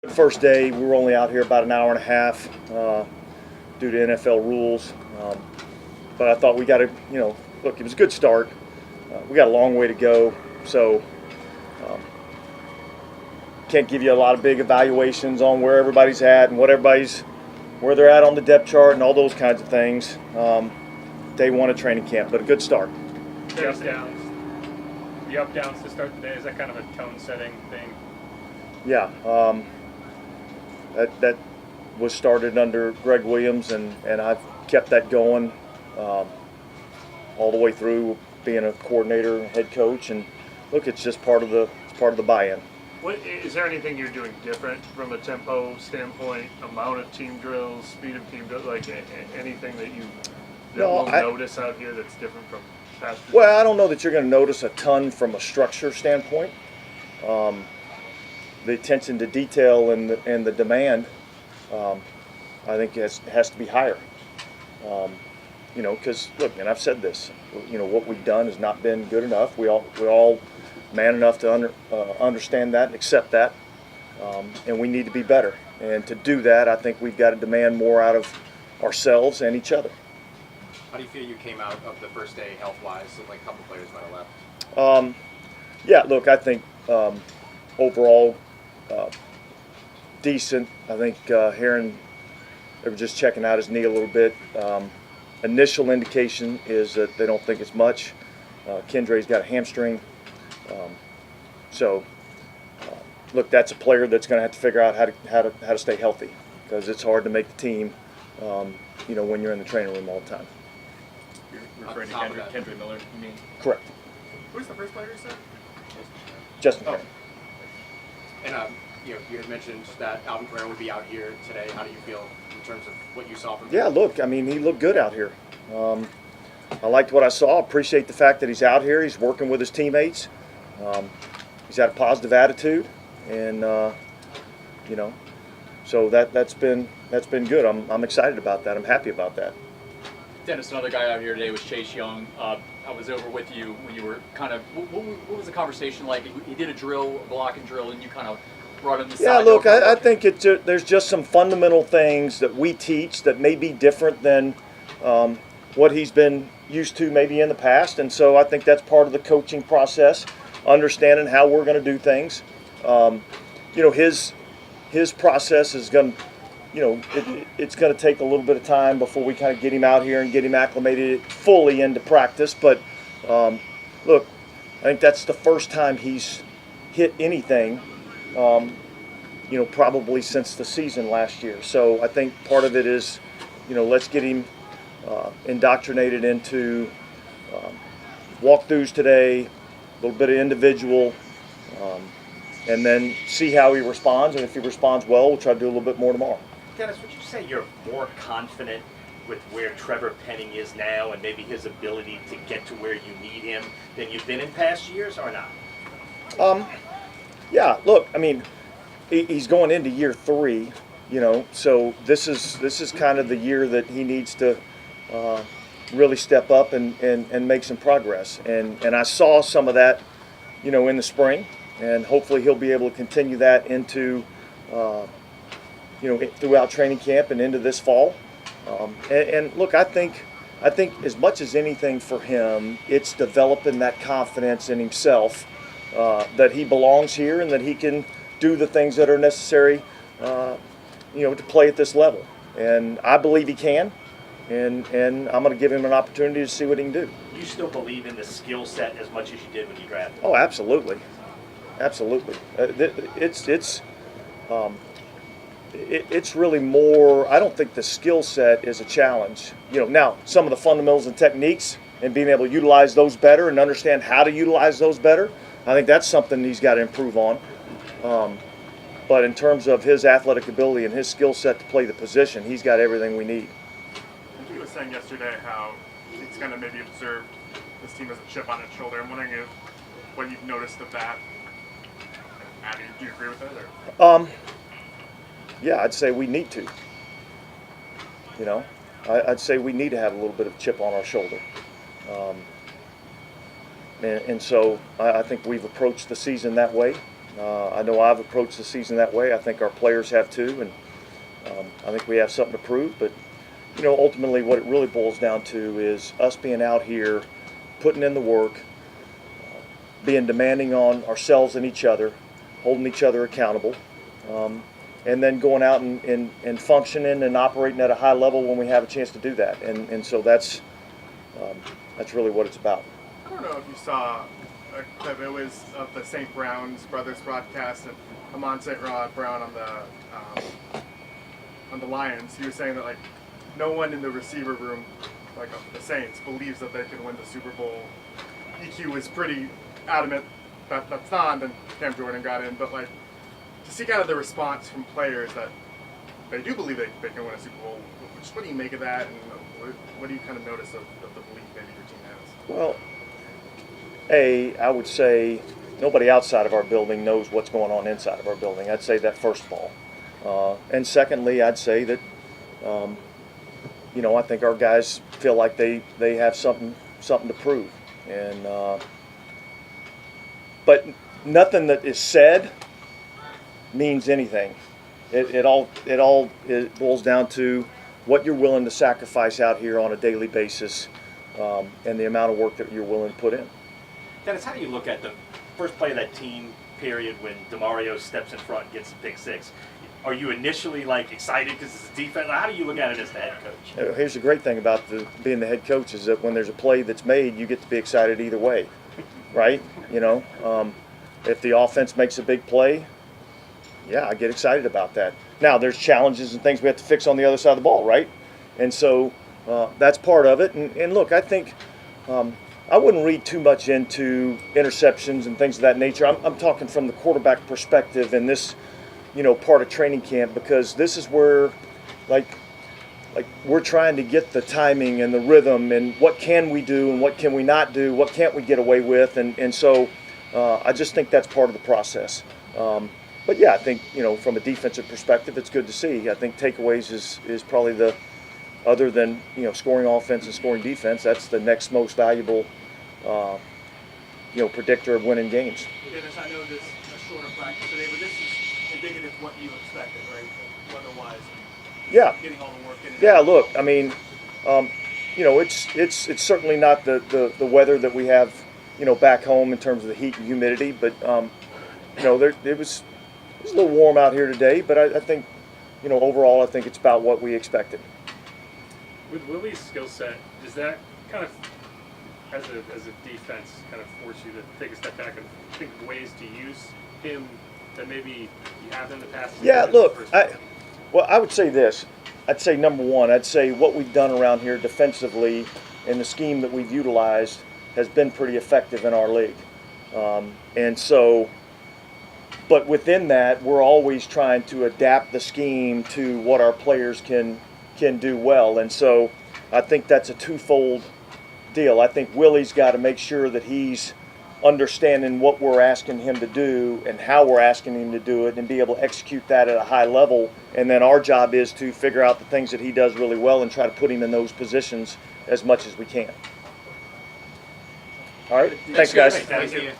First day, we were only out here about an hour and a half due to NFL rules. But I thought we got to, look, it was a good start. We got a long way to go, so can't give you a lot of big evaluations on where everybody's at and where they're at on the depth chart and all those kinds of things. Day one of training camp, but a good start. The up downs to start the day, is that kind of a tone setting thing? Yeah. That was started under Greg Williams, and I've kept that going all the way through being a coordinator, head coach, and look, it's just part of the buy-in. Is there anything you're doing different from a tempo standpoint, amount of team drills, speed of team drills, like anything that we'll notice out here that's different from past? Well, I don't know that you're going to notice a ton from a structure standpoint. The attention to detail and the demand, I think has to be higher. Because look, and I've said this, what we've done has not been good enough. We're all man enough to understand that and accept that, and we need to be better. And to do that, I think we've got to demand more out of ourselves and each other. How do you feel you came out of the first day health-wise? Like a couple players might have left. Yeah, look, I think overall decent. I think Heron, they were just checking out his knee a little bit. Initial indication is that they don't think it's much. Kendre's got a hamstring. Look, that's a player that's going to have to figure out how to stay healthy, because it's hard to make the team, when you're in the training room all the time. You're referring to Kendre Miller, you mean? Correct. Who's the first player you said? Justin Heron. And you had mentioned that Alvin Kamara would be out here today. How do you feel in terms of what you saw from him? Yeah, look, I mean, he looked good out here. I liked what I saw. Appreciate the fact that he's out here. He's working with his teammates. He's had a positive attitude, and so that's been good. I'm excited about that. I'm happy about that. Dennis, another guy out here today was Chase Young. I was over with you when you were kind of. What was the conversation like? He did a blocking drill, and you kind of brought him to the side. Yeah, look, I think there's just some fundamental things that we teach that may be different than what he's been used to maybe in the past, and so I think that's part of the coaching process, understanding how we're going to do things. His process is going to, it's going to take a little bit of time before we kind of get him out here and get him acclimated fully into practice. But look, I think that's the first time he's hit anything, probably since the season last year. So I think part of it is, let's get him indoctrinated into walkthroughs today, a little bit of individual, and then see how he responds. And if he responds well, we'll try to do a little bit more tomorrow. Dennis, would you say you're more confident with where Trevor Penning is now and maybe his ability to get to where you need him than you've been in past years, or not? Yeah, look, I mean, he's going into year 3, so this is kind of the year that he needs to really step up and make some progress. And I saw some of that, in the spring, and hopefully he'll be able to continue that into throughout training camp and into this fall. And look, I think as much as anything for him, it's developing that confidence in himself that he belongs here and that he can do the things that are necessary, to play at this level. And I believe he can, and I'm going to give him an opportunity to see what he can do. You still believe in the skill set as much as you did when you drafted? Oh, absolutely. It's really more. I don't think the skill set is a challenge. Now some of the fundamentals and techniques and being able to utilize those better and understand how to utilize those better, I think that's something he's got to improve on. But in terms of his athletic ability and his skill set to play the position, he's got everything we need. I think he was saying yesterday how he's kind of maybe observed this team as a chip on its shoulder. I'm wondering what you've noticed of that. Abby, do you agree with that? Or? Yeah, I'd say we need to. I'd say we need to have a little bit of chip on our shoulder. And so I think we've approached the season that way. I know I've approached the season that way. I think our players have too, and I think we have something to prove. But ultimately, what it really boils down to is us being out here, putting in the work, being demanding on ourselves and each other, holding each other accountable, and then going out and functioning and operating at a high level when we have a chance to do that. And so that's really what it's about. I don't know if you saw a clip. It was of the St. Brown's brothers broadcast and Amon St. Brown on the Lions. He was saying that no one in the receiver room, of the Saints, believes that they can win the Super Bowl. EQ was pretty adamant that that's not, and then Cam Jordan got in. But to see kind of the response from players that they do believe they can win a Super Bowl. What do you make of that, and what do you kind of notice of the belief maybe your team has? Well, I would say nobody outside of our building knows what's going on inside of our building. I'd say that first of all. And secondly, I'd say that, I think our guys feel like they have something to prove. And but nothing that is said means anything. It all boils down to what you're willing to sacrifice out here on a daily basis, and the amount of work that you're willing to put in. Dennis, how do you look at the first play of that team period when DeMario steps in front and gets a pick six? Are you initially excited because it's a defense? How do you look at it as the head coach? Here's the great thing about being the head coach is that when there's a play that's made, you get to be excited either way, right? If the offense makes a big play, yeah, I get excited about that. Now, there's challenges and things we have to fix on the other side of the ball, right? And so that's part of it. And look, I think I wouldn't read too much into interceptions and things of that nature. I'm talking from the quarterback perspective in this, part of training camp, because this is where, we're trying to get the timing and the rhythm and what can we do and what can we not do, what can't we get away with, and so I just think that's part of the process. But yeah, I think from a defensive perspective, it's good to see. I think takeaways is probably the, other than scoring offense and scoring defense, that's the next most valuable predictor of winning games. Dennis, I know this is a shorter practice today, but this is indicative of what you expected, right? Weather-wise, Yeah. getting all the work in. Yeah. Look, I mean, it's certainly not the weather that we have back home in terms of the heat and humidity, but it was a little warm out here today, but I think overall I think it's about what we expected. With Willie's skill set, does that kind of, as a defense, kind of force you to take a step back and think of ways to use him that maybe you have in the past? Yeah, look, I would say this. I'd say number one, I'd say what we've done around here defensively and the scheme that we've utilized has been pretty effective in our league. And so, but within that, we're always trying to adapt the scheme to what our players can do well. And so I think that's a twofold deal. I think Willie's got to make sure that he's understanding what we're asking him to do and how we're asking him to do it and be able to execute that at a high level. And then our job is to figure out the things that he does really well and try to put him in those positions as much as we can. All right. Thanks, guys. Thank you.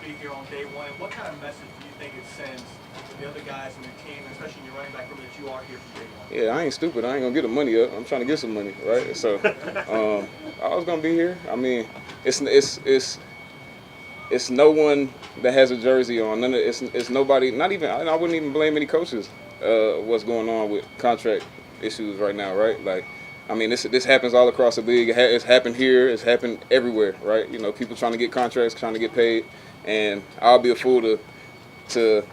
Be here on day one. What kind of message do you think it sends to the other guys in the team, especially in your running back room, that you are here from day one? Yeah, I ain't stupid. I ain't gonna get the money up. I'm trying to get some money, right? So I was gonna be here. I mean, it's no one that has a jersey on. It's nobody. Not even. I wouldn't even blame any coaches. What's going on with contract issues right now, right? I mean, this happens all across the league. It's happened here. It's happened everywhere, right? People trying to get contracts, trying to get paid, and I'll be a fool to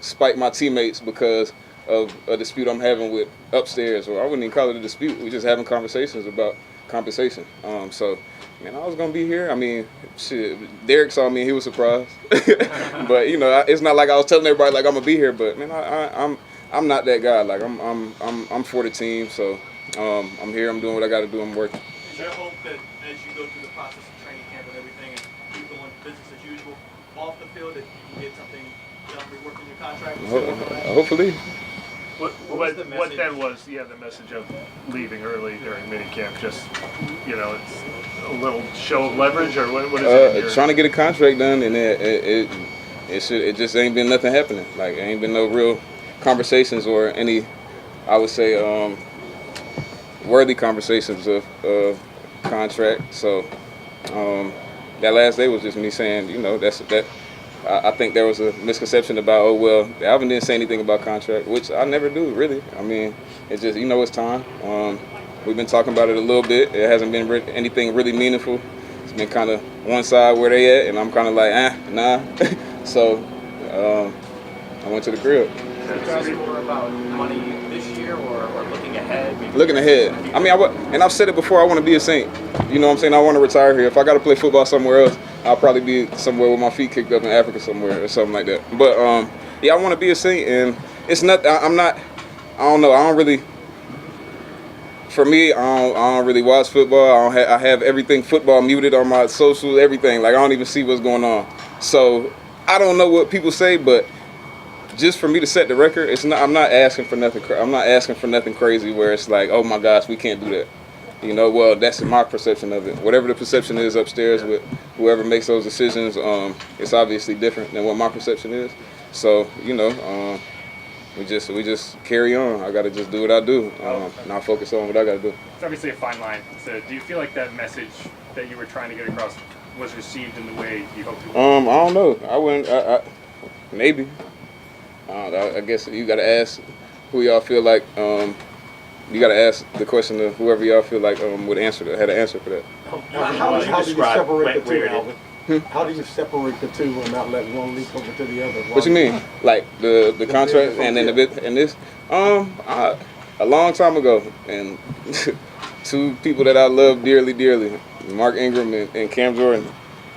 spite my teammates because of a dispute I'm having with upstairs, or I wouldn't even call it a dispute. We're just having conversations about compensation. So, man, I was gonna be here. I mean, shit. Derek saw me and he was surprised, but it's not like I was telling everybody I'm gonna be here. But man, I'm not that guy. I'm for the team. So I'm here. I'm doing what I got to do. I'm working. Is your hope that as you go through the process of training camp and everything, and keep going business as usual off the field, that you can get something done, reworking your contract? Hopefully. What then was the message of leaving early during minicamp? Just it's a little show of leverage, or what is it? Trying to get a contract done, and it just ain't been nothing happening. Like, ain't been no real conversations or any, I would say, worthy conversations of contract. So that last day was just me saying, that. I think there was a misconception about, oh, well, Alvin didn't say anything about contract, which I never do, really. I mean, it's just, it's time. We've been talking about it a little bit. It hasn't been anything really meaningful. It's been kind of one side where they at, and I'm kind of like, nah. So I went to the crib. Can you talk more about money this year or looking ahead? Maybe looking ahead. I mean, and I've said it before, I want to be a Saint. You know what I'm saying? I want to retire here. If I got to play football somewhere else, I'll probably be somewhere with my feet kicked up in Africa somewhere or something like that. But, I want to be a Saint, and it's not, I don't know, I don't really, for me, I don't really watch football. I have everything football muted on my social, everything. Like, I don't even see what's going on. So, I don't know what people say, but just for me to set the record, I'm not asking for nothing. I'm not asking for nothing crazy where it's like, oh my gosh, we can't do that. Well, that's my perception of it. Whatever the perception is upstairs with whoever makes those decisions, it's obviously different than what my perception is. So, we just carry on. I got to just do what I do. Not focus on what I got to do. It's obviously a fine line. So, do you feel like that message that you were trying to get across was received in the way you hoped it would? I don't know. I wouldn't. Maybe. I guess you got to ask who y'all feel like. You got to ask the question to whoever y'all feel like would answer that, had an answer for that. How do you separate the two, where Alvin? How do you separate the two and not let one leak over to the other? What you mean? Like the contract and then the bit and this? A long time ago, and two people that I love dearly, Mark Ingram and Cam Jordan,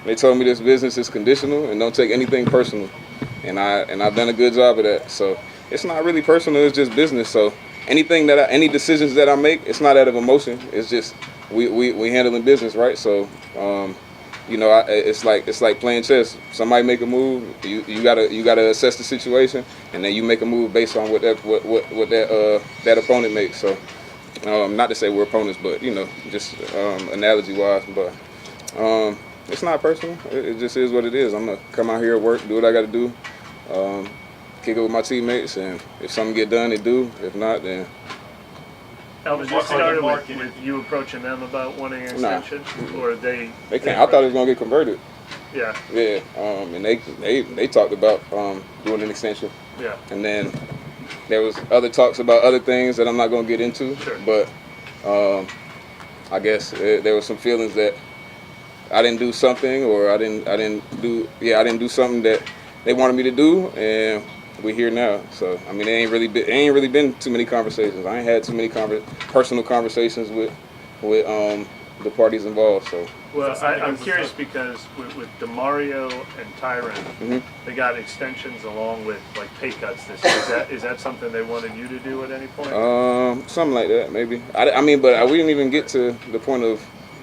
they told me this business is conditional and don't take anything personal. And I've done a good job of that. So it's not really personal, it's just business. So any decisions that I make, it's not out of emotion. It's just we handling business, right? So it's like playing chess. Somebody make a move, you gotta assess the situation, and then you make a move based on what that opponent makes. So not to say we're opponents, but just analogy wise, but it's not personal. It just is what it is. I'm gonna come out here, work, do what I gotta do. Kick it with my teammates, and if something get done, it do. If not, then. Alvin, just started with you approaching them about wanting an extension, or they can't. I thought it was gonna get converted. Yeah. Yeah. And they talked about doing an extension. Yeah. And then there was other talks about other things that I'm not gonna get into. Sure. But I guess there was some feelings that I didn't do something, or I didn't do something that they wanted me to do, and we're here now. So I mean, it ain't really been too many conversations. I ain't had too many personal conversations with the parties involved. So. Well, I'm curious because with DeMario and Tyron, they got extensions along with like pay cuts this year. Is that something they wanted you to do at any point? Something like that, maybe. I mean, but we didn't even get to the point of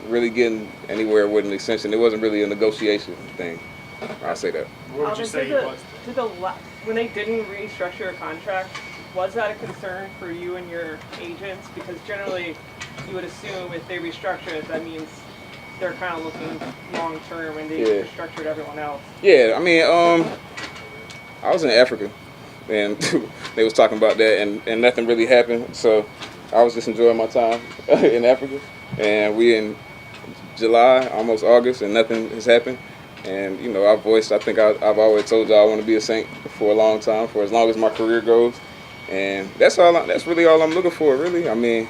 really getting anywhere with an extension. It wasn't really a negotiation thing. I'll say that. What would you say it was? When they didn't restructure a contract, was that a concern for you and your agents? Because generally, you would assume if they restructure it, that means they're kind of looking long term and they restructured everyone else. Yeah, I mean, I was in Africa, and they was talking about that, and nothing really happened. So I was just enjoying my time in Africa, and we in July, almost August, and nothing has happened. And I think I've always told you I want to be a Saint for a long time, for as long as my career goes, and that's really all I'm looking for, really. I mean,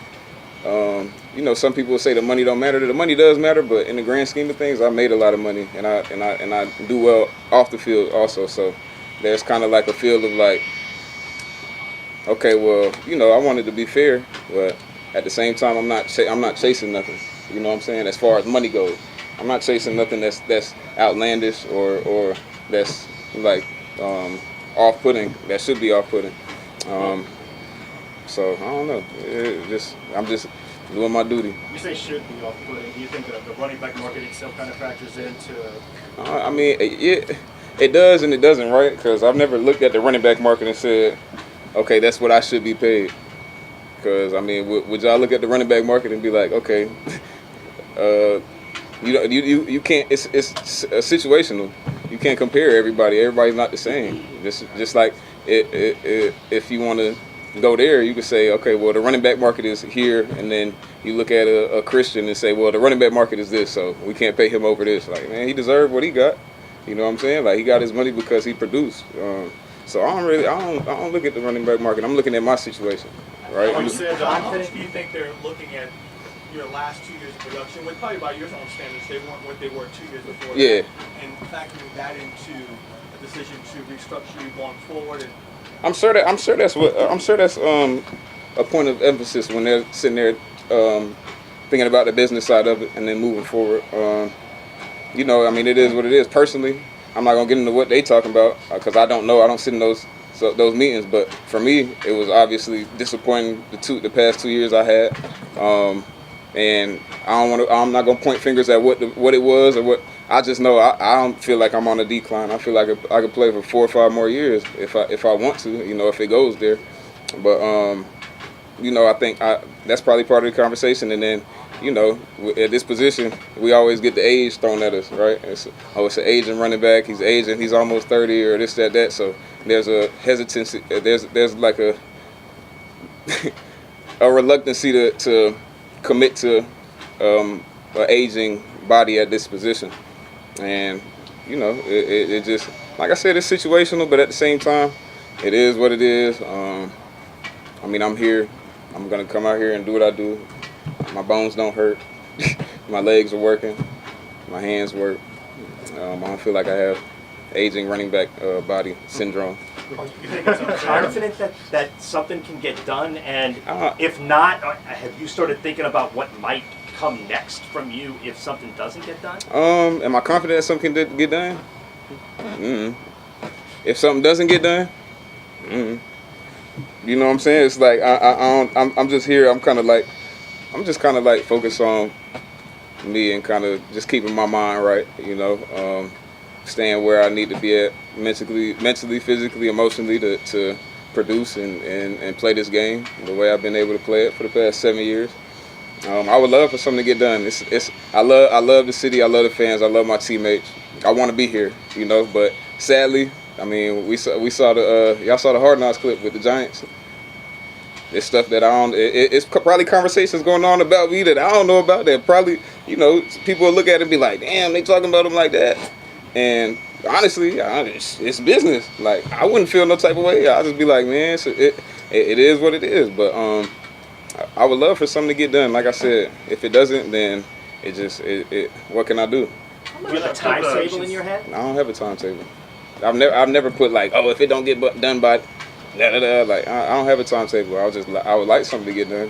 some people will say the money don't matter. The money does matter, but in the grand scheme of things, I made a lot of money, and I do well off the field also. So there's kind of like a feel of like, okay, well, I wanted to be fair, but at the same time, I'm not chasing nothing. You know what I'm saying? As far as money goes, I'm not chasing nothing that's outlandish or that's like off-putting. That should be off-putting. So I don't know. I'm just doing my duty. You say should be off-putting. Do you think that the running back market itself kind of factors into? I mean, it does and it doesn't, right? Because I've never looked at the running back market and said, okay, that's what I should be paid. Because I mean, would y'all look at the running back market and be like, okay, you can't. It's situational. You can't compare everybody. Everybody's not the same. Just like if you want to go there, you could say, okay, well, the running back market is here, and then you look at a Christian and say, well, the running back market is this, so we can't pay him over this. Like, man, he deserved what he got. You know what I'm saying? Like, he got his money because he produced. So I don't look at the running back market. I'm looking at my situation, right? Are you confident? Do you think they're looking at your last 2 years of production, with probably by your own standards, they weren't what they were 2 years before? Yeah. That, and factoring that into a decision to restructure you going forward. And I'm sure that's a point of emphasis when they're sitting there thinking about the business side of it and then moving forward. You know, I mean, it is what it is. Personally, I'm not gonna get into what they talking about because I don't know. I don't sit in those meetings. But for me, it was obviously disappointing the past 2 years I had, and I'm not gonna point fingers at what it was or what. I just know I don't feel like I'm on a decline. I feel like I could play for 4 or 5 more years if I want to. You know, if it goes there. But you know, I think that's probably part of the conversation. And then, you know, at this position, we always get the age thrown at us, right? It's an aging running back. He's aging. He's almost 30 or this, that. So there's a hesitancy. There's like a a reluctancy to commit to an aging body at this position. And, you know, it just, like I said, it's situational, but at the same time, it is what it is. I mean, I'm here. I'm going to come out here and do what I do. My bones don't hurt. My legs are working. My hands work. I don't feel like I have aging running back body syndrome. You think it's confident that something can get done? And if not, have you started thinking about what might come next from you if something doesn't get done? Am I confident that something can get done? If something doesn't get done, you know what I'm saying? It's like I'm just here. I'm just kind of like focused on me and kind of just keeping my mind right. You know, staying where I need to be at mentally, physically, emotionally to produce and play this game the way I've been able to play it for the past 7 years. I would love for something to get done. I love the city. I love the fans. I love my teammates. I want to be here, you know. But sadly, I mean, we saw y'all saw the Hard Knocks clip with the Giants. It's stuff that I don't. It's probably conversations going on about me that I don't know about. That probably, you know, people will look at it and be like, "Damn, they talking about him like that." And honestly, it's business. Like, I wouldn't feel no type of way. I'll just be like, man, it is what it is. But I would love for something to get done. Like I said, if it doesn't, then what can I do? Do you have a timetable in your head? I don't have a timetable. I've never put like, oh, if it don't get done by like I don't have a timetable. I would like something to get done.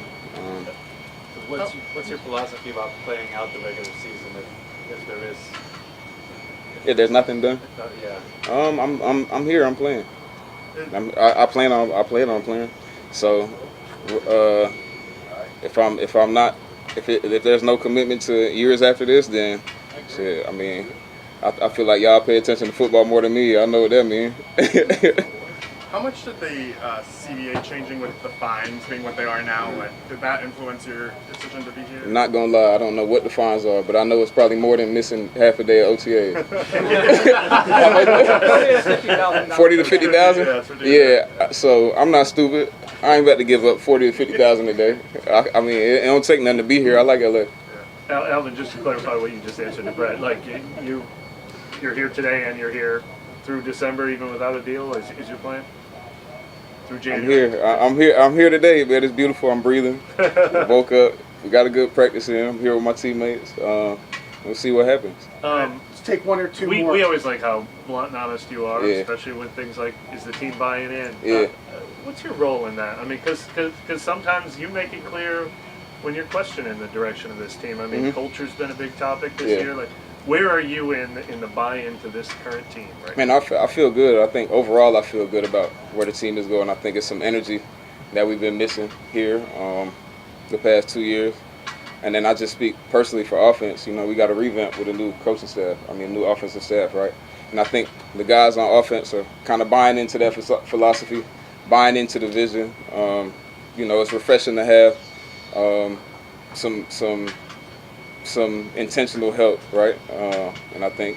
What's your philosophy about playing out the regular season if there is? If there's nothing done. Yeah. I'm here. I'm playing. I plan on playing. So if there's no commitment to years after this, then shit. I mean, I feel like y'all pay attention to football more than me. I know what that means. How much did the CBA changing with the fines being what they are now, did that influence your decision to be here? Not gonna lie, I don't know what the fines are, but I know it's probably more than missing half a day of OTA. 40 to 50,000. Yeah. So I'm not stupid. I ain't about to give up 40 to 50,000 a day. I mean, it don't take nothing to be here. I like LA. Alvin, just to clarify what you just answered to Brett, like you're here today and you're here through December, even without a deal. Is your plan? Through January. I'm here today, man. It's beautiful. I'm breathing. I woke up. We got a good practice in. I'm here with my teammates. We'll see what happens. Let's take one or two more. We always like how blunt and honest you are, Yeah. especially when things like, is the team buying in? Yeah. What's your role in that? I mean, because sometimes you make it clear when you're questioning the direction of this team. I mean, culture's been a big topic this year. Like, where are you in the buy-in to this current team right Man, I feel good. I think overall I feel good about where the team is going. I think it's some energy that we've been missing here the past 2 years. And then I just speak personally for offense. You know, we got a revamp with a new coaching staff. I mean, new offensive staff, right? And I think the guys on offense are kind of buying into that philosophy, buying into the vision. You know, it's refreshing to have some intentional help, right? And I think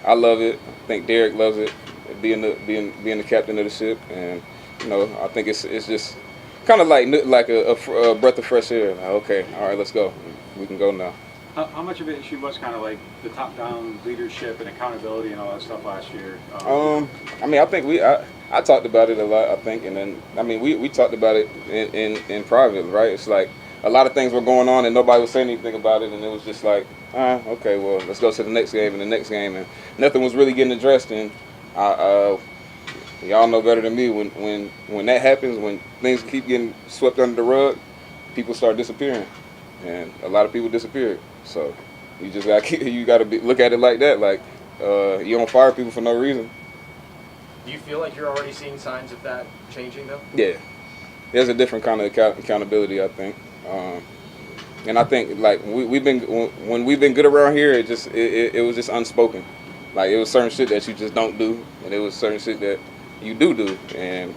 I love it. I think Derek loves it, being the captain of the ship. And you know, I think it's just kind of like a breath of fresh air. Like, okay, all right, let's go. We can go now. How much of an issue was kind of like the top-down leadership and accountability and all that stuff last year? I mean, I think I talked about it a lot. I think, and then I mean, we talked about it in private, right? It's like a lot of things were going on and nobody was saying anything about it, and it was just like, okay, well, let's go to the next game and the next game, and nothing was really getting addressed. And y'all know better than me when that happens, when things keep getting swept under the rug, people start disappearing, and a lot of people disappeared. So you just got to look at it like that, like you don't fire people for no reason. Do you feel like you're already seeing signs of that changing, though? Yeah, there's a different kind of accountability, I think, and I think like when we've been good around here, it was just unspoken. Like it was certain shit that you just don't do, and it was certain shit that you do, and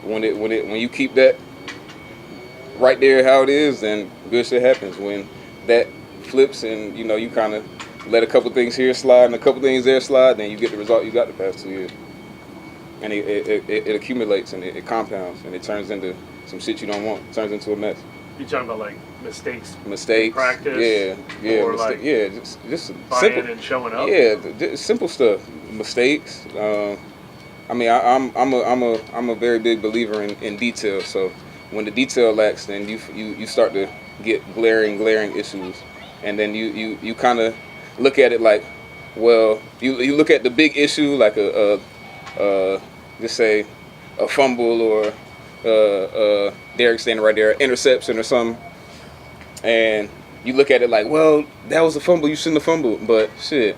when you keep that right there how it is, then good shit happens. When that flips and you kind of let a couple things here slide and a couple things there slide, then you get the result you got the past 2 years. And it accumulates and it compounds and it turns into some shit you don't want. It turns into a mess. You talking about like mistakes? Mistakes. Practice. Yeah. Or like just buying simple and showing up. Yeah, just simple stuff. Mistakes. I mean, I'm a very big believer in detail. So when the detail lacks, then you start to get glaring issues, and then you kind of look at it like, well, you look at the big issue like just say a fumble or Derek standing right there, interception or something, and you look at it like, well, that was a fumble, you shouldn't have fumbled, but shit,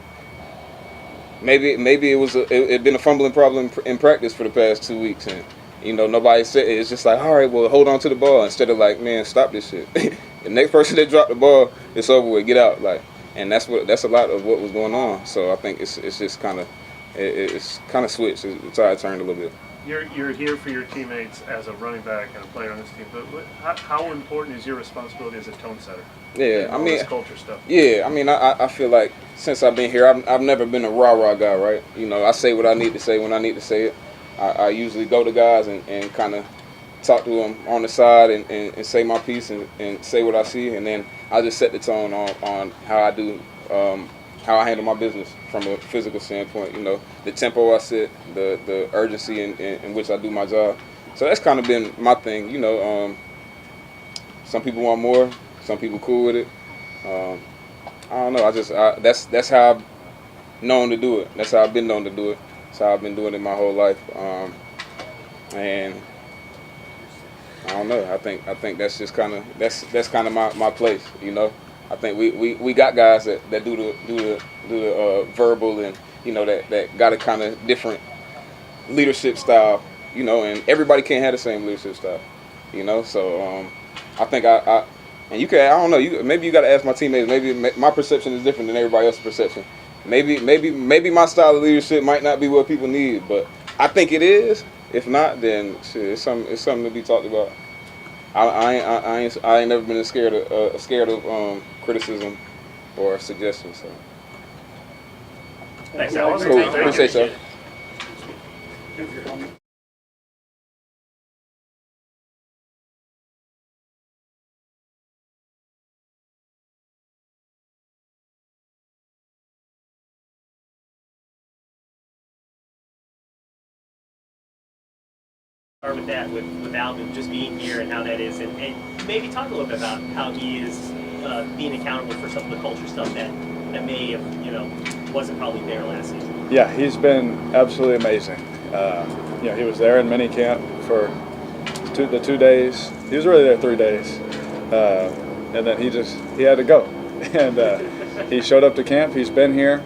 maybe it been a fumbling problem in practice for the past 2 weeks, and nobody said it. It's just like, all right, well, hold on to the ball instead of like, man, stop this shit. The next person that dropped the ball, it's over with, get out, like, and that's a lot of what was going on. So I think it's just kind of it's kind of switched. The tide turned a little bit. You're here for your teammates as a running back and a player on this team, but how important is your responsibility as a tone setter? Yeah, I mean, this culture stuff. Yeah, I mean, I feel like since I've been here, I've never been a rah-rah guy, right? I say what I need to say when I need to say it. I usually go to guys and kind of talk to them on the side and say my piece and say what I see, and then I just set the tone on how I do, how I handle my business from a physical standpoint. The tempo I set, the urgency in which I do my job. So that's kind of been my thing. Some people want more, some people cool with it. I don't know. That's how I've known to do it. That's how I've been known to do it. That's how I've been doing it my whole life. And I don't know. I think that's just kind of that's kind of my place. I think we got guys that do the verbal and that got a kind of different leadership style. And everybody can't have the same leadership style. So I think and you can, I don't know, maybe you got to ask my teammates. Maybe my perception is different than everybody else's perception. Maybe my style of leadership might not be what people need, but I think it is. If not, then shit, it's something to be talked about. I ain't never been scared of criticism or suggestions. So. Thanks, Cool. Alex. Appreciate y'all. Or with that, with Alvin just being here and how that is, and maybe talk a little bit about how he is being accountable for some of the culture stuff that may have, wasn't probably there last season. Yeah, he's been absolutely amazing. He was there in minicamp for the 2 days. He was really there 3 days, and then he had to go, and he showed up to camp. He's been here,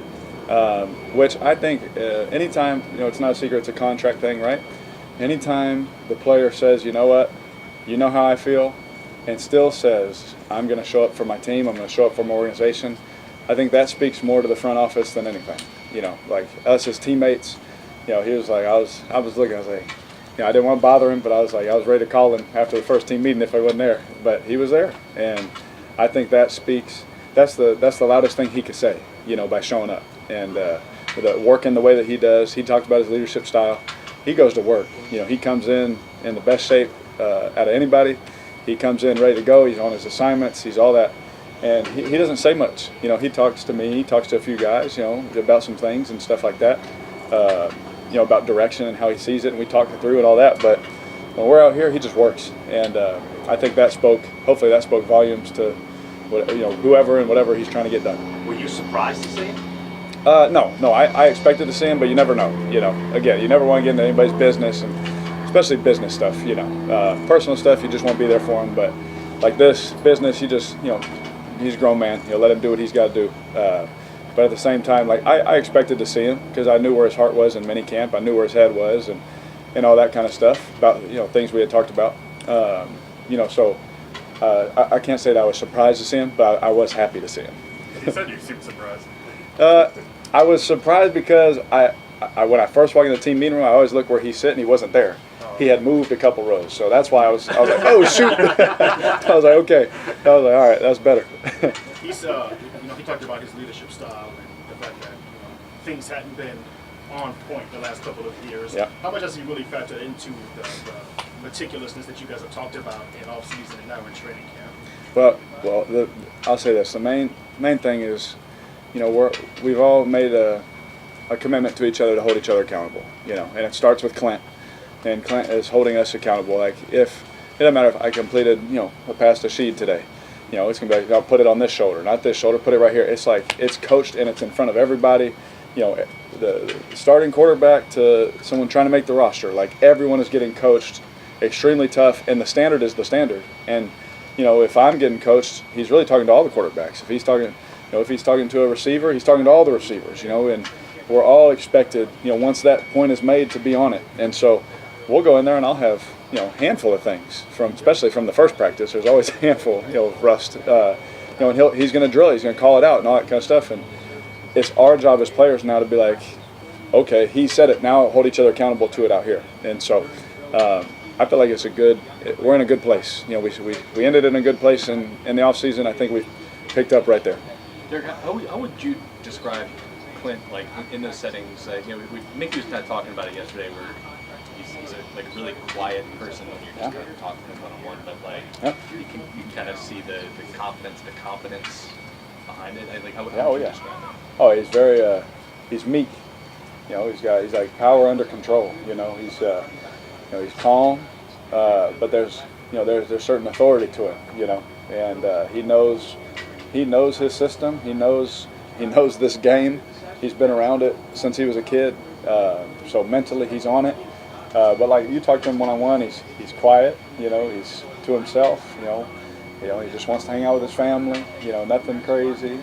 which I think anytime it's not a secret, it's a contract thing, right? Anytime the player says, you know what, you know how I feel, and still says, I'm going to show up for my team, I'm going to show up for my organization. I think that speaks more to the front office than anything. You know, like us as teammates, you know, he was like, I was looking, I was like, you know, I didn't want to bother him, but I was ready to call him after the first team meeting if I wasn't there. But he was there, and I think that speaks. That's the loudest thing he could say, you know, by showing up and working the way that he does. He talked about his leadership style. He goes to work. You know, he comes in the best shape out of anybody. He comes in ready to go. He's on his assignments. He's all that, and he doesn't say much. You know, he talks to me. He talks to a few guys. You know, about some things and stuff like that. You know, about direction and how he sees it, and we talked it through and all that. But when we're out here, he just works, and I think that hopefully that spoke volumes to whoever and whatever he's trying to get done. Were you surprised to see him? No, I expected to see him, but you never know. You know, again, you never want to get into anybody's business, and especially business stuff. You know, personal stuff, you just want to be there for him. But like this business, you just, you know, he's a grown man. You know, let him do what he's got to do. But at the same time, like I expected to see him because I knew where his heart was in minicamp. I knew where his head was, and all that kind of stuff about, you know, things we had talked about. You know, so I can't say that I was surprised to see him, but I was happy to see him. You said you seemed surprised. I was surprised because when I first walked in the team meeting room, I always look where he's sitting. He wasn't there. He had moved a couple rows, so that's why I was like, oh shoot! I was like, okay. I was like, all right, that's better. He's, you know, he talked about his leadership style and the fact that, you know, things hadn't been on point the last couple of years. Yeah. How much has he really factored into the meticulousness that you guys have talked about in off season and now in training camp? Well, I'll say this: the main thing is, you know, we've all made a commitment to each other to hold each other accountable. You know, and it starts with Clint, and Clint is holding us accountable. Like, if it doesn't matter if I completed, you know, a pass to Sheed today, you know, it's gonna be like, I'll put it on this shoulder, not this shoulder, put it right here. It's like it's coached and it's in front of everybody. You know, the starting quarterback to someone trying to make the roster. Like, everyone is getting coached extremely tough, and the standard is the standard. And you know, if I'm getting coached, he's really talking to all the quarterbacks. If he's talking, you know, if he's talking to a receiver, he's talking to all the receivers. You know, and we're all expected, you know, once that point is made, to be on it. And so we'll go in there and I'll have, you know, a handful of things especially from the first practice. There's always a handful, you know, of rust. You know, and he's going to drill, he's going to call it out and all that kind of stuff. And it's our job as players now to be like, okay, he said it, now hold each other accountable to it out here. And so I feel like we're in a good place. You know, we ended in a good place in the off season. I think we picked up right there. Derek, how would you describe Clint, like, in those settings? You know, Mickey was kind of talking about it yesterday, where he's a really quiet person when you're just kind of talking to him one-on-one, but like you can kind of see the confidence, the competence behind it. Like, how would you describe it? Oh, he's very he's meek. You know, he's like power under control. You know, he's he's calm, but there's certain authority to him. You know, and he knows his system. He knows this game. He's been around it since he was a kid. So mentally, he's on it. But like, you talk to him one-on-one, he's quiet. You know, he's to himself. You know, he just wants to hang out with his family. You know, nothing crazy.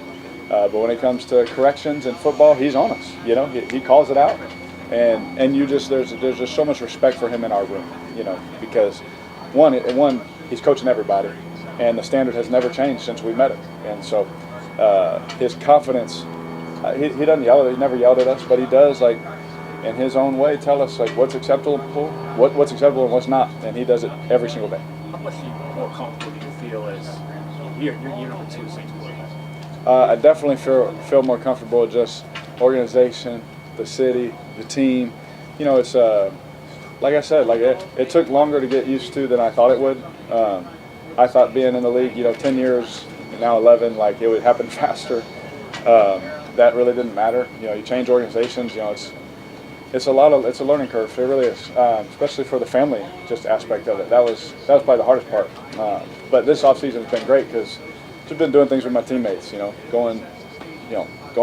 But when it comes to corrections in football, he's on us. You know, he calls it out, and there's just so much respect for him in our room. You know, because one he's coaching everybody, and the standard has never changed since we met him. And so his confidence, he doesn't yell at, he never yelled at us, but he does, like, in his own way, tell us like what's acceptable, what's acceptable and what's not, and he does it every single day. How much more comfortable do you feel as you're number 2 Saints quarterback? I definitely feel more comfortable with just organization, the city, the team. You know, it's like I said, like it took longer to get used to than I thought it would. I thought being in the league, 10 years, now 11, like it would happen faster. That really didn't matter. You change organizations. It's a learning curve. It really is, especially for the family just aspect of it. That was probably the hardest part. But this offseason has been great because I've been doing things with my teammates. Going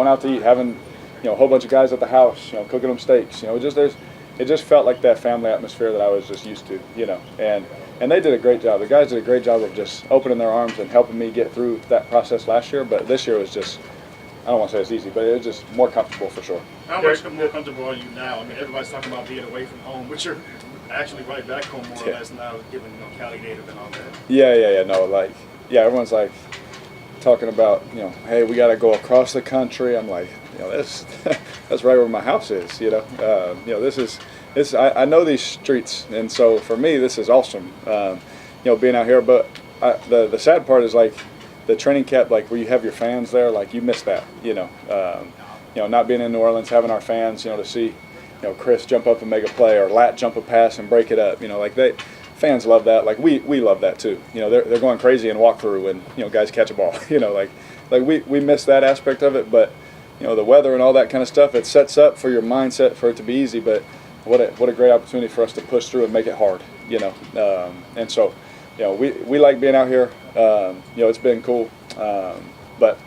out to eat, having a whole bunch of guys at the house. Cooking them steaks. It just felt like that family atmosphere that I was just used to. And they did a great job. The guys did a great job of just opening their arms and helping me get through that process last year. But this year was just, I don't want to say it's easy, but it was just more comfortable for sure. How much more comfortable are you now? I mean, everybody's talking about being away from home with your actually right back home more or less now, given Cali native and all that. Yeah. No, like, yeah, everyone's like talking about, hey, we got to go across the country. I'm like, that's that's right where my house is. This I know these streets, and so for me, this is awesome. Being out here, but the sad part is like the training camp, like where you have your fans there, like you miss that. Not being in New Orleans, having our fans, to see, Chris jump up and make a play, or Lat jump a pass and break it up. Fans love that. Like we love that too. They're going crazy in walkthrough when guys catch a ball. We miss that aspect of it, but the weather and all that kind of stuff, it sets up for your mindset for it to be easy. But what a great opportunity for us to push through and make it hard. And so we like being out here. It's been cool, but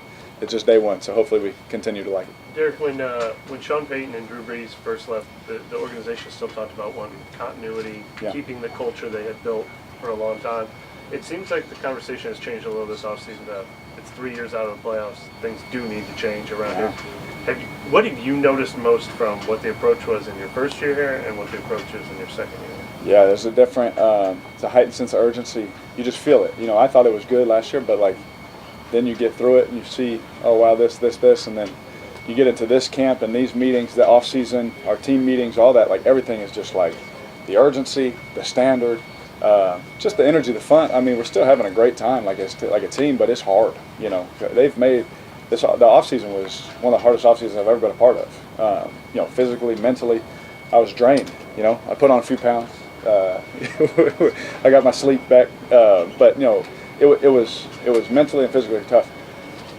it's just day one. So hopefully we continue to like it. Derek, when Sean Payton and Drew Brees first left, the organization still talked about wanting continuity, keeping the culture they had built for a long time. It seems like the conversation has changed a little this offseason. That it's 3 years out of the playoffs. Things do need to change around here. What have you noticed most from what the approach was in your first year here and what the approach is in your second year? Yeah, there's a different, it's a heightened sense of urgency. You just feel it. I thought it was good last year, but then you get through it and you see, oh wow, this, and then you get into this camp and these meetings, the off season, our team meetings, all that. Everything is just the urgency, the standard, just the energy, the fun. I mean, we're still having a great time, like a team, but it's hard. They've made this. The off season was one of the hardest off seasons I've ever been a part of. Physically, mentally, I was drained. I put on a few pounds. I got my sleep back, but it was mentally and physically tough.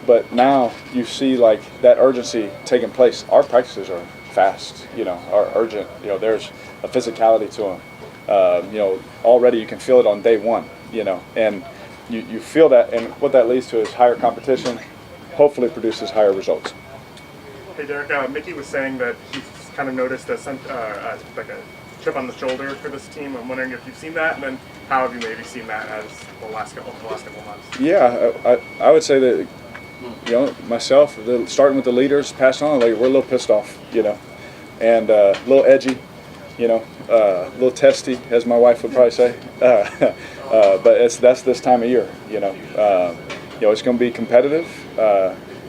But now you see that urgency taking place. Our practices are fast, are urgent. There's a physicality to them. Already you can feel it on day one, and you feel that, and what that leads to is higher competition, hopefully produces higher results. Hey Derek, Mickey was saying that he's kind of noticed a chip on the shoulder for this team. I'm wondering if you've seen that, and then how have you maybe seen that as the last couple months? Yeah, I would say that myself, starting with the leaders, passing on, we're a little pissed off, and a little edgy, a little testy, as my wife would probably say. But that's this time of year, it's going to be competitive.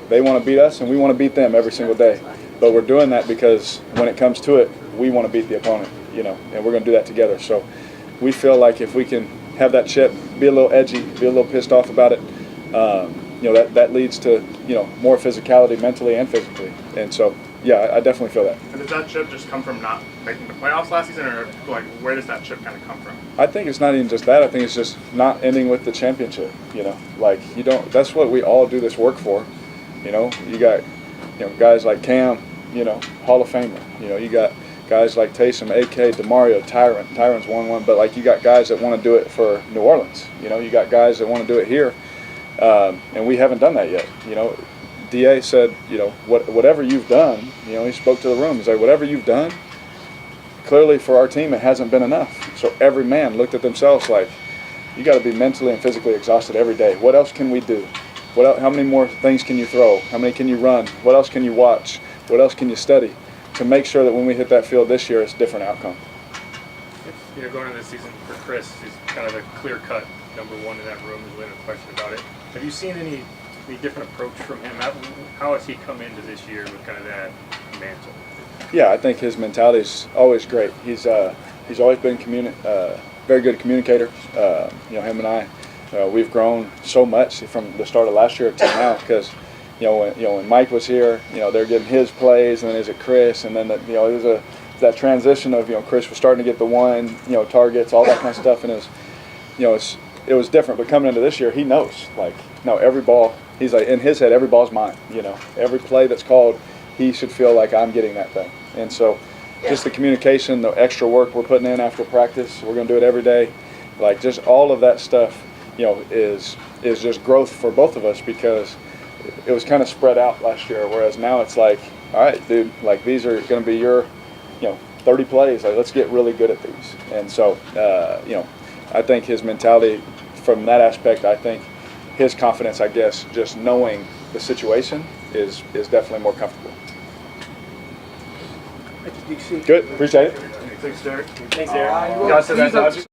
They want to beat us, and we want to beat them every single day. But we're doing that because when it comes to it, we want to beat the opponent, and we're going to do that together. So we feel like if we can have that chip, be a little edgy, be a little pissed off about it, that leads to, more physicality mentally and physically. And so, yeah, I definitely feel that. And does that chip just come from not making the playoffs last season, or where does that chip kind of come from? I think it's not even just that. I think it's just not ending with the championship, that's what we all do this work for. You got, guys like Cam, Hall of Famer. You got guys like Taysom, AK, DeMario, Tyron's won one, but you got guys that want to do it for New Orleans. You got guys that want to do it here. And we haven't done that yet. DA said, whatever you've done, he spoke to the room. He's like, whatever you've done, clearly for our team, it hasn't been enough. So every man looked at themselves like, you got to be mentally and physically exhausted every day. What else can we do? How many more things can you throw? How many can you run? What else can you watch? What else can you study to make sure that when we hit that field this year, it's a different outcome? Going into this season for Chris, he's kind of a clear-cut number one in that room. There's no question about it. Have you seen any different approach from him? How has he come into this year with kind of that mantle? Yeah, I think his mentality is always great. He's always been very good communicator. Him and I, we've grown so much from the start of last year to now because, when Mike was here, they're getting his plays, and then is it Chris, and then it was that transition of Chris was starting to get the one targets, all that kind of stuff, and it was different. But coming into this year, he knows every ball. He's like in his head, every ball's mine. Every play that's called, he should feel like I'm getting that thing. And so, just the communication, the extra work we're putting in after practice, we're going to do it every day. Just all of that stuff, is just growth for both of us because it was kind of spread out last year. Whereas now it's all right, dude, these are going to be your 30 plays. Let's get really good at these. And so, I think his mentality from that aspect, I think his confidence, I guess, just knowing the situation is definitely more comfortable. Thank you, DC. Good. Appreciate it. Thanks, Derek. Thanks, Derek. Got to that Dodgers.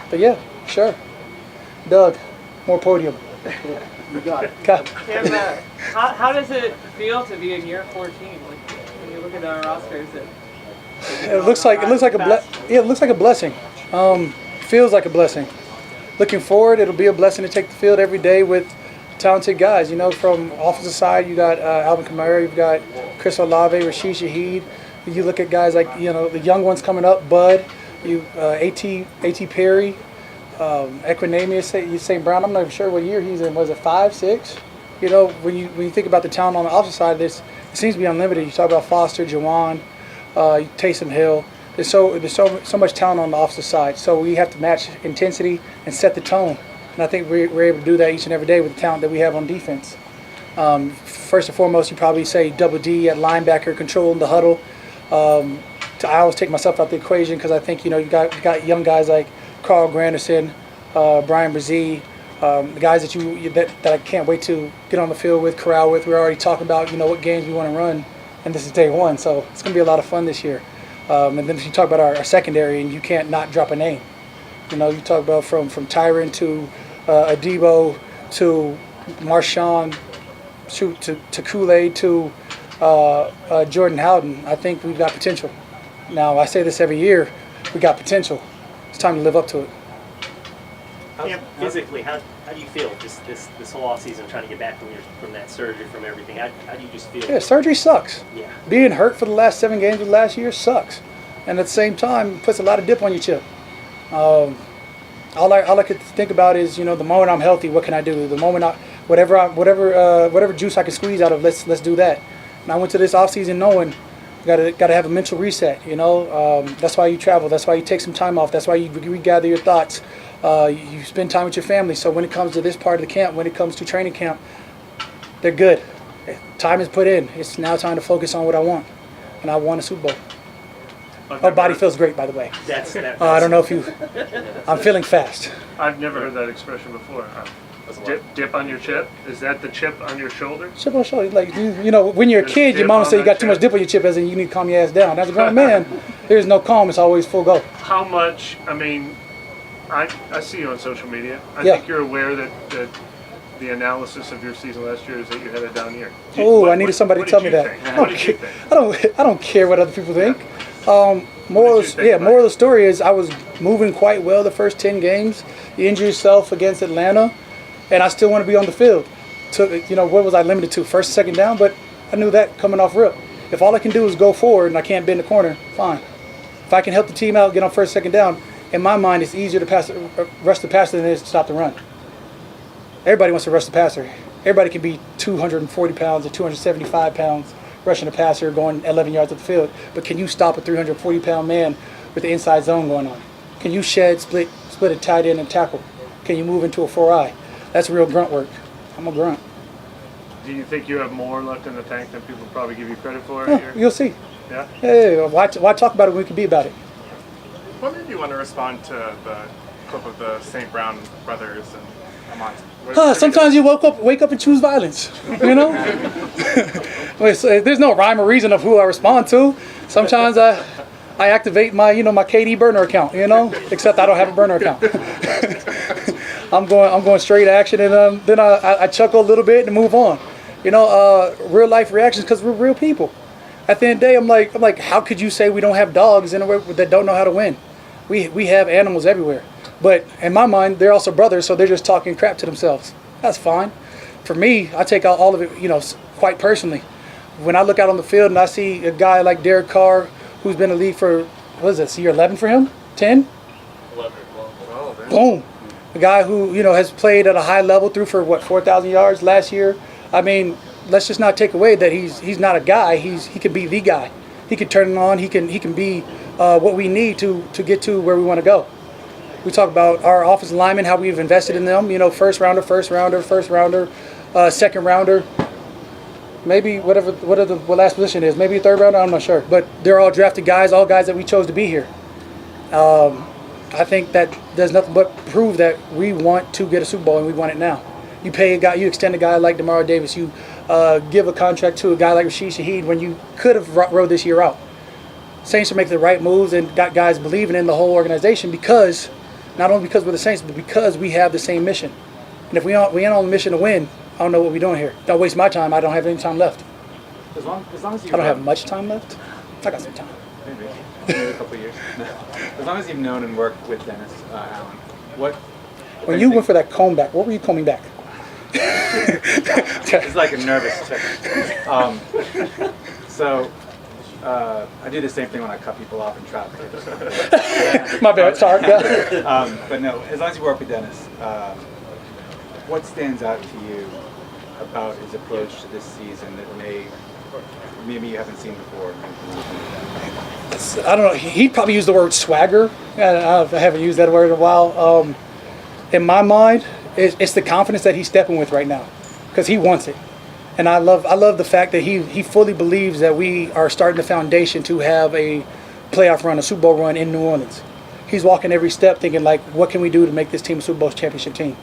But yeah, sure. Doug, more podium. You got it. Got it. Tim, how does it feel to be in year 14? Like when you look at our roster, is it? It looks like a blessing. Feels like a blessing. Looking forward, it'll be a blessing to take the field every day with talented guys. You know, from offensive side, you got Alvin Kamara, you've got Chris Olave, Rashid Shaheed. You look at guys like the young ones coming up, Bud, At Perry, Equinemius, St. Brown. I'm not even sure what year he's in. Was it 5, 6? You know, when you think about the talent on the offensive side, it seems to be unlimited. You talk about Foster, Jawan, Taysom Hill. There's so much talent on the offensive side. So we have to match intensity and set the tone. And I think we're able to do that each and every day with the talent that we have on defense. First and foremost, you probably say double D at linebacker, controlling the huddle. I always take myself out the equation because I think you got young guys like Carl Granderson, Brian Brzee, the guys that I can't wait to get on the field with, corral with. We're already talking about what games we want to run, and this is day one, so it's going to be a lot of fun this year. And then if you talk about our secondary, and you can't not drop a name. You talk about from Tyron to Adebo to Marshawn to Kool-Aid to Jordan Howden. I think we've got potential. Now, I say this every year, we got potential. It's time to live up to it. Physically, how do you feel this whole offseason trying to get back from that surgery, from everything? How do you just feel? Yeah, surgery sucks. Yeah. Being hurt for the last 7 games of last year sucks. And at the same time, it puts a lot of dip on your chip. All I could think about is, the moment I'm healthy, what can I do? The moment whatever juice I can squeeze out of, let's do that. And I went to this offseason knowing got to have a mental reset. That's why you travel. That's why you take some time off. That's why you regather your thoughts. You spend time with your family. So when it comes to this part of the camp, when it comes to training camp, they're good. Time is put in. It's now time to focus on what I want, and I want a Super Bowl. My body feels great, by the way. I don't know if you. I'm feeling fast. I've never heard that expression before. Dip on your chip? Is that the chip on your shoulder? Chip on your shoulder. Like, when you're a kid, your mom say you got too much dip on your chip, as in you need to calm your ass down. As a grown man, there's no calm. It's always full go. How much, I see you on social media. I think you're aware that the analysis of your season last year is that you had a down year. I needed somebody to tell me that. I don't care what other people think. Moral of the story is I was moving quite well the first 10 games. You injure yourself against Atlanta, and I still want to be on the field. What was I limited to? First, second down, but I knew that coming off rip. If all I can do is go forward and I can't bend the corner, fine. If I can help the team out, get on first, second down, in my mind, it's easier to rush the passer than it is to stop the run. Everybody wants to rush the passer. Everybody can be 240 pounds or 275 pounds rushing a passer going 11 yards up the field. But can you stop a 340-pound man with the inside zone going on? Can you split a tight end and tackle? Can you move into a 4-eye? That's real grunt work. I'm a grunt. Do you think you have more left in the tank than people probably give you credit for? You'll see. Yeah? Hey, why talk about it when we can be about it? What made you want to respond to the clip of the St. Brown brothers and sometimes you wake up and choose violence, There's no rhyme or reason of who I respond to. Sometimes I activate my my KD burner account, except I don't have a burner account. I'm going straight action, and then I chuckle a little bit and move on. Real life reactions, because we're real people. At the end of the day, I'm like, how could you say we don't have dogs that don't know how to win? We have animals everywhere. But in my mind, they're also brothers, so they're just talking crap to themselves. That's fine. For me, I take out all of it, quite personally. When I look out on the field and I see a guy like Derek Carr, who's been in the league for, what is this, year 11 for him? 10? 11. Boom. A guy who, has played at a high level, threw for, 4,000 yards last year. Let's just not take away that he's not a guy. He can be the guy. He can turn it on. He can be what we need to get to where we want to go. We talk about our offensive linemen, how we've invested in them. You know, first rounder, second rounder. Maybe what last position is. Maybe a third rounder. I'm not sure. But they're all drafted guys, all guys that we chose to be here. I think that does nothing but prove that we want to get a Super Bowl and we want it now. You pay a guy, you extend a guy like Demario Davis, you give a contract to a guy like Rashid Shaheed when you could have rode this year out. Saints are making the right moves and got guys believing in the whole organization because, not only because we're the Saints, but because we have the same mission. And if we ain't on the mission to win, I don't know what we're doing here. Don't waste my time. I don't have any time left. As long as you I don't have much time left. I got some time. Maybe a couple of years. As long as you've known and worked with Dennis Allen, when you went for that comb back, what were you combing back? It's like a nervous tick. I do the same thing when I cut people off in traffic. My bad, sorry. Yeah. But no, as long as you work with Dennis, what stands out to you about his approach to this season that maybe you haven't seen before? I don't know. He'd probably use the word swagger. I haven't used that word in a while. In my mind, it's the confidence that he's stepping with right now, because he wants it, and I love the fact that he fully believes that we are starting the foundation to have a playoff run, a Super Bowl run in New Orleans. He's walking every step, thinking like, what can we do to make this team a Super Bowl championship team?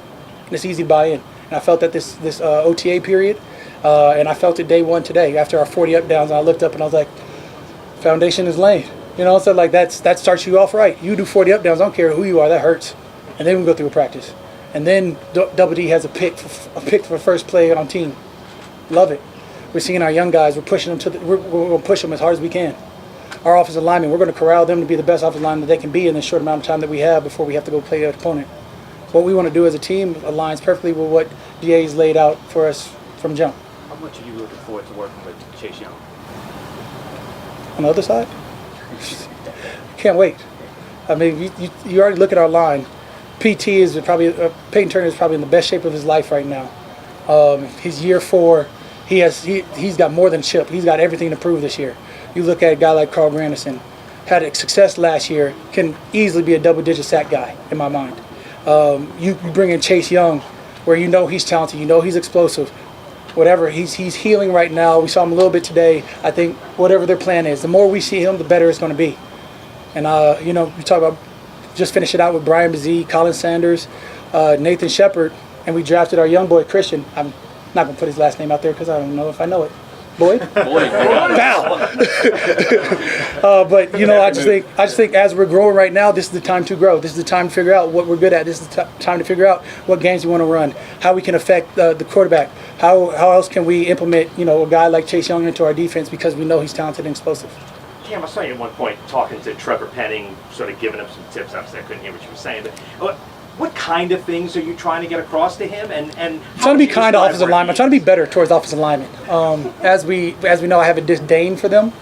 And it's easy to buy in. And I felt that this OTA period, and I felt it day one today after our 40 up downs. And I looked up and I was like, foundation is laid. You know, so like that starts you off right. You do 40 up downs, I don't care who you are, that hurts. And then we go through a practice. And then Double D has a pick for first play on team. Love it. We're seeing our young guys. We're pushing them we're going to push them as hard as we can. Our offensive linemen, we're going to corral them to be the best offensive lineman that they can be in the short amount of time that we have before we have to go play an opponent. What we want to do as a team aligns perfectly with what DA's laid out for us from jump. How much are you looking forward to working with Chase Young? On the other side, can't wait. I mean, you already look at our line. PT is probably Peyton Turner is probably in the best shape of his life right now. His year 4, he's got more than chip. He's got everything to prove this year. You look at a guy like Carl Granderson, had a success last year, can easily be a double-digit sack guy in my mind. You bring in Chase Young, where you know he's talented, you know he's explosive. Whatever, he's healing right now. We saw him a little bit today. I think whatever their plan is, the more we see him, the better it's going to be. And, you talk about just finish it out with Brian Bazee, Colin Sanders, Nathan Shepard, and we drafted our young boy, Christian. I'm not going to put his last name out there because I don't know if I know it. Boyd? Boyd. Pal! But, I just think as we're growing right now, this is the time to grow. This is the time to figure out what we're good at. This is the time to figure out what games we want to run, how we can affect the quarterback, how else can we implement, a guy like Chase Young into our defense because we know he's talented and explosive. Cam, I saw you at one point talking to Trevor Penning, sort of giving him some tips. Obviously, I couldn't hear what you were saying, but what kind of things are you trying to get across to him? And I'm trying to be kind to offensive linemen. I'm trying to be better towards offensive linemen. As we know, I have a disdain for them,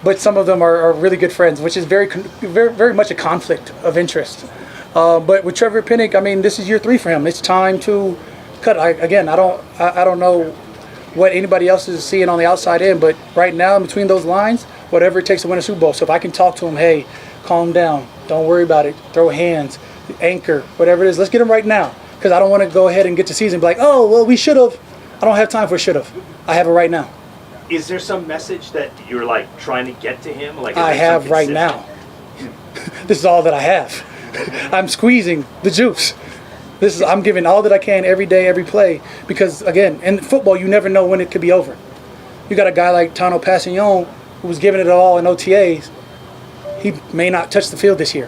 but some of them are really good friends, which is very, very much a conflict of interest. But with Trevor Penning, I mean, this is year 3 for him. It's time to cut. I don't know what anybody else is seeing on the outside in, but right now, in between those lines, whatever it takes to win a Super Bowl. So if I can talk to him, hey, calm down, don't worry about it, throw hands, anchor, whatever it is, let's get him right now. Because I don't want to go ahead and get to season and be like, oh, well, we should have. I don't have time for should have. I have it right now. Is there some message that you're trying to get to him? I have right now. This is all that I have. I'm squeezing the juice. I'm giving all that I can every day, every play. Because again, in football, you never know when it could be over. You got a guy like Tano Passignon who was giving it all in OTAs. He may not touch the field this year.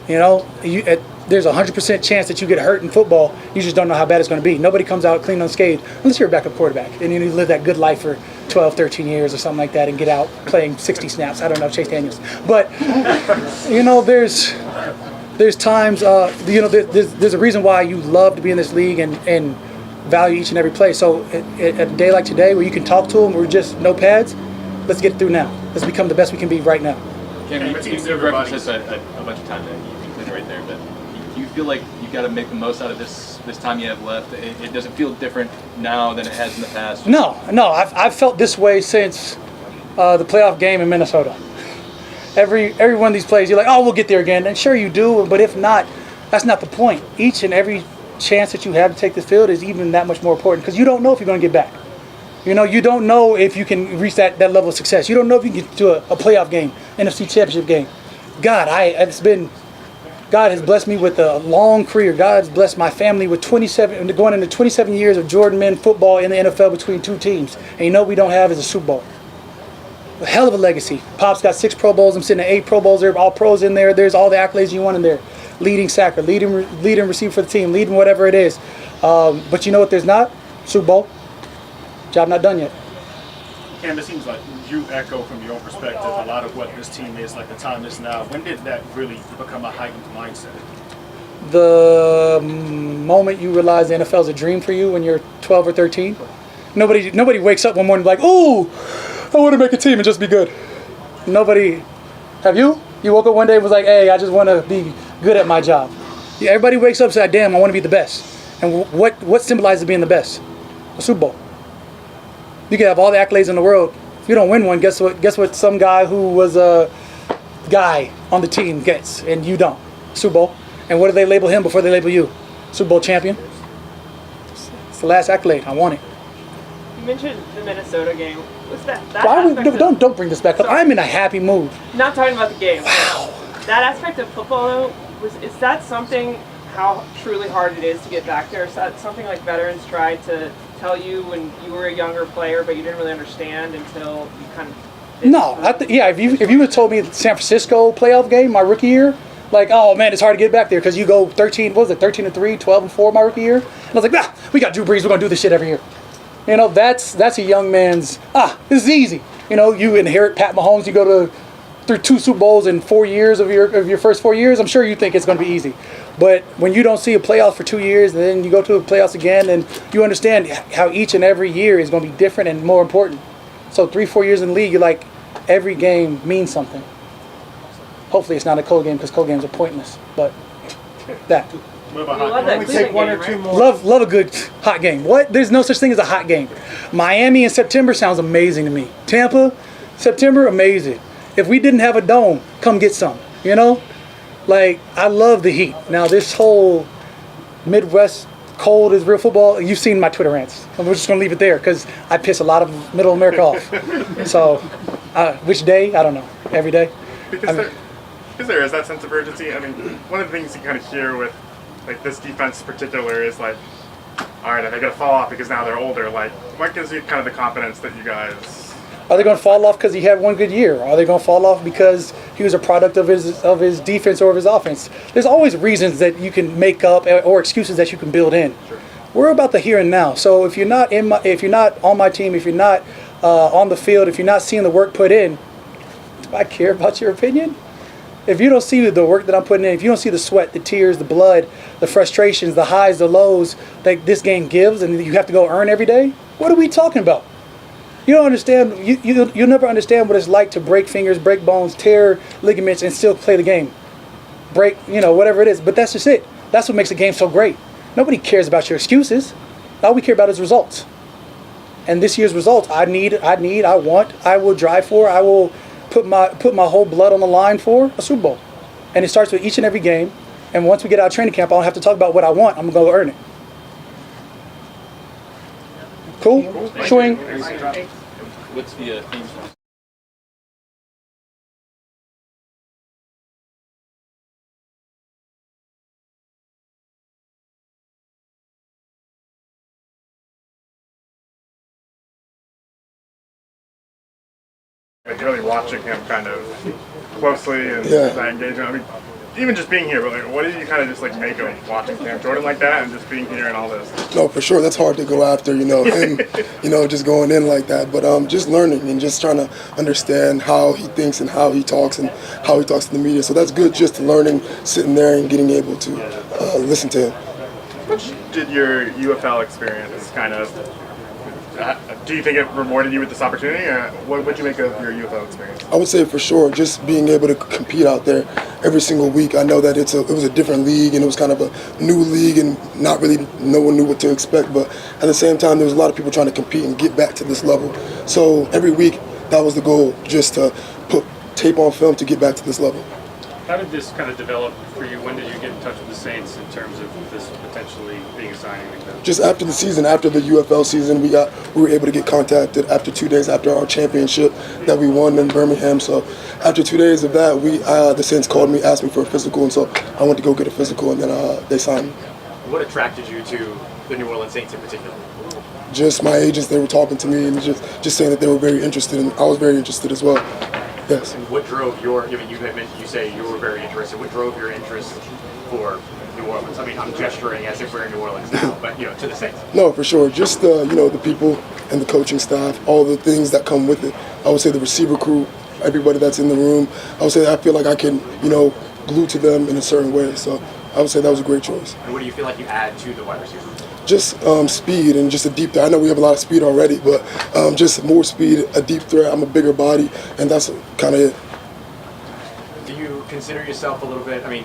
There's a 100% chance that you get hurt in football. You just don't know how bad it's going to be. Nobody comes out clean unscathed unless you're a backup quarterback and you live that good life for 12, 13 years or something like that and get out playing 60 snaps. I don't know, Chase Daniels. But, there's times, there's a reason why you love to be in this league and value each and every play. So at a day like today where you can talk to them, we're just no pads, let's get through now. Let's become the best we can be right now. Cam, you've referenced this a bunch of times, and you included right there, but do you feel like you've got to make the most out of this time you have left? It doesn't feel different now than it has in the past? No, I've felt this way since the playoff game in Minnesota. Every one of these plays, you're like, oh, we'll get there again. And sure you do, but if not, That's not the point. Each and every chance that you have to take the field is even that much more important because you don't know if you're going to get back. You know, you don't know if you can reach that level of success. You don't know if you can get to a playoff game, NFC Championship game. God has blessed me with a long career. God has blessed my family with going into 27 years of Jordan men football in the NFL between two teams. And you know what we don't have is a Super Bowl. A hell of a legacy. Pop's got 6 Pro Bowls. I'm sitting at 8 Pro Bowls. There, all pros in there. There's all the accolades you want in there. Leading sacker, leading receiver for the team, leading whatever it is. But you know what there's not? Super Bowl. Job not done yet. Cam, it seems like you echo from your own perspective a lot of what this team is, like the time is now. When did that really become a heightened mindset? The moment you realize the NFL is a dream for you when you're 12 or 13. Nobody wakes up one morning like, ooh, I want to make a team and just be good. Nobody. Have you? You woke up one day and was like, hey, I just want to be good at my job. Yeah, everybody wakes up and says, damn, I want to be the best. And what symbolizes being the best? A Super Bowl. You can have all the accolades in the world. If you don't win one, guess what some guy who was a guy on the team gets, and you don't? Super Bowl. And what do they label him before they label you? Super Bowl champion. It's the last accolade. I want it. You mentioned the Minnesota game. Was that don't bring this back up. I'm in a happy mood. Not talking about the game. Wow. That aspect of football, though, is that something, how truly hard it is to get back there? Is that something like veterans tried to tell you when you were a younger player, but you didn't really understand until you kind of... No, if you would have told me the San Francisco playoff game, my rookie year, like, oh man, it's hard to get back there because you go 13-3, 12-4 my rookie year. And I was like, we got Drew Brees, we're going to do this shit every year. You know, that's a young man's, this is easy. You know, you inherit Pat Mahomes, you go through 2 Super Bowls in 4 years of your first 4 years, I'm sure you think it's going to be easy. But when you don't see a playoff for 2 years and then you go to the playoffs again, and you understand how each and every year is going to be different and more important. So 3-4 years in the league, you're like, every game means something. Hopefully it's not a cold game because cold games are pointless. But that. What about hot games? We take one or two more. Love a good hot game. What? There's no such thing as a hot game. Miami in September sounds amazing to me. Tampa, September, amazing. If we didn't have a dome, come get some. You know? Like, I love the heat. Now, this whole Midwest cold is real football. You've seen my Twitter rants. We're just going to leave it there because I piss a lot of Middle America off. So, which day? I don't know. Every day? Because there is that sense of urgency. I mean, one of the things you kind of hear with like this defense in particular is like, all right, are they going to fall off because now they're older? Like, what gives you kind of the confidence that you guys... Are they going to fall off because he had one good year? Are they going to fall off because he was a product of his defense or of his offense? There's always reasons that you can make up or excuses that you can build in. Sure. We're about the here and now. So if you're not on my team, if you're not on the field, if you're not seeing the work put in, do I care about your opinion? If you don't see the work that I'm putting in, if you don't see the sweat, the tears, the blood, the frustrations, the highs, the lows that this game gives, and you have to go earn every day, what are we talking about? You don't understand. You'll never understand what it's like to break fingers, break bones, tear ligaments, and still play the game. Break, whatever it is. But that's just it. That's what makes the game so great. Nobody cares about your excuses. All we care about is results. And this year's results, I will drive for. I will put my whole blood on the line for a Super Bowl. And it starts with each and every game. And once we get out of training camp, I don't have to talk about what I want. I'm going to go earn it. Cool? Swing. What's the theme song? Like really watching him kind of closely and that engagement. I mean, even just being here, but like, what did you kind of just like make of watching Cam Jordan like that and just being here and all this? No, for sure, that's hard to go after, him, just going in like that. But just learning and just trying to understand how he thinks and how he talks and how he talks to the media. So that's good, just learning, sitting there and getting able to listen to him. Which did your UFL experience kind of? Do you think it rewarded you with this opportunity, or what would you make of your UFL experience? I would say for sure, just being able to compete out there every single week. I know that it was a different league and it was kind of a new league and not really no one knew what to expect. But at the same time, there was a lot of people trying to compete and get back to this level. So every week, that was the goal, just to put tape on film to get back to this level. How did this kind of develop for you? When did you get in touch with the Saints in terms of this potentially being a signing like that? Just after the season, after the UFL season, we were able to get contacted after 2 days after our championship that we won in Birmingham. So after 2 days of that, the Saints called me, asked me for a physical, and so I went to go get a physical, and then they signed me. What attracted you to the New Orleans Saints in particular? Just my agents, they were talking to me and just saying that they were very interested, and I was very interested as well. Yes. And what drove your? I mean, you say you were very interested. What drove your interest for New Orleans? I mean, I'm gesturing as if we're in New Orleans now, but to the Saints. No, for sure. Just the people and the coaching staff, all the things that come with it. I would say the receiver crew, everybody that's in the room. I would say I feel like I can glue to them in a certain way. So I would say that was a great choice. And what do you feel like you add to the wide receiver? Just speed and just a deep threat. I know we have a lot of speed already, but just more speed, a deep threat. I'm a bigger body, and that's kind of it. Do you consider yourself a little bit? I mean,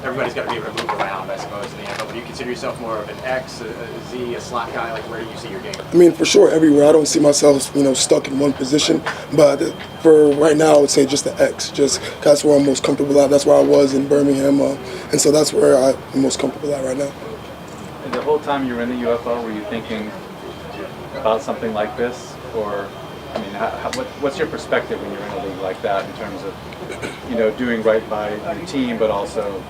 everybody's got to be able to move around, I suppose, in the NFL. But do you consider yourself more of an X, a Z, a slot guy? Like, where do you see your game? I mean, for sure, everywhere. I don't see myself, stuck in one position. But for right now, I would say just the X. Just that's where I'm most comfortable at. That's where I was in Birmingham, and so that's where I'm most comfortable at right now. And the whole time you were in the UFL, were you thinking about something like this, or I mean, what's your perspective when you're in a league like that in terms of, doing right by your team, but also,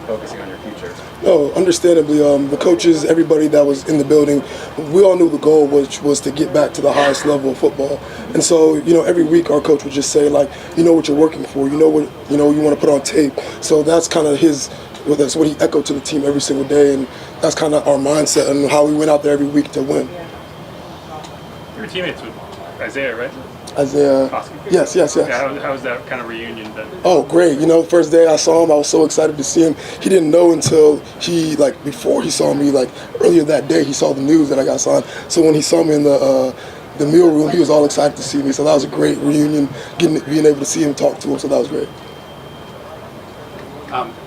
focusing on your future? No, understandably, the coaches, everybody that was in the building, we all knew the goal was to get back to the highest level of football. And so, every week our coach would just say, like, what you're working for, what you want to put on tape. So that's kind of that's what he echoed to the team every single day, and that's kind of our mindset and how we went out there every week to win. You were teammates with Isaiah, right? Isaiah. Yes. Yeah, how was that kind of reunion then? Oh, great. First day I saw him, I was so excited to see him. He didn't know until before he saw me, earlier that day, he saw the news that I got signed. So when he saw me in the meal room, he was all excited to see me. So that was a great reunion, being able to see him, talk to him. So that was great.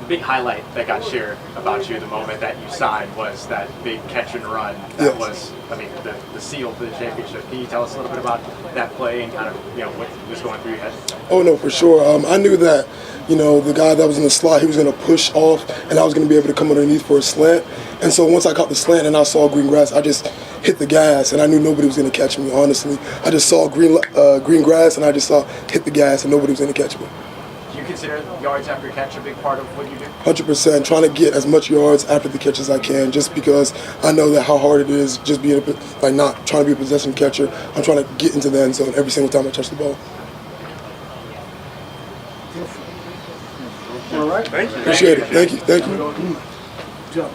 Big highlight that got shared about you the moment that you signed was that big catch and run. That was, the seal for the championship. Can you tell us a little bit about that play and kind of, what was going through your head? Oh, no, for sure. I knew that, the guy that was in the slot, he was going to push off, and I was going to be able to come underneath for a slant. And so once I caught the slant and I saw green grass, I just hit the gas, and I knew nobody was going to catch me, honestly. I just saw green grass, and I just saw hit the gas, and nobody was going to catch me. Do you consider yards after catch a big part of what you do? 100%, trying to get as much yards after the catch as I can, just because I know that how hard it is, just being not trying to be a possession catcher. I'm trying to get into the end zone every single time I touch the ball. All right. Thank you. Appreciate it. Thank you. Good job.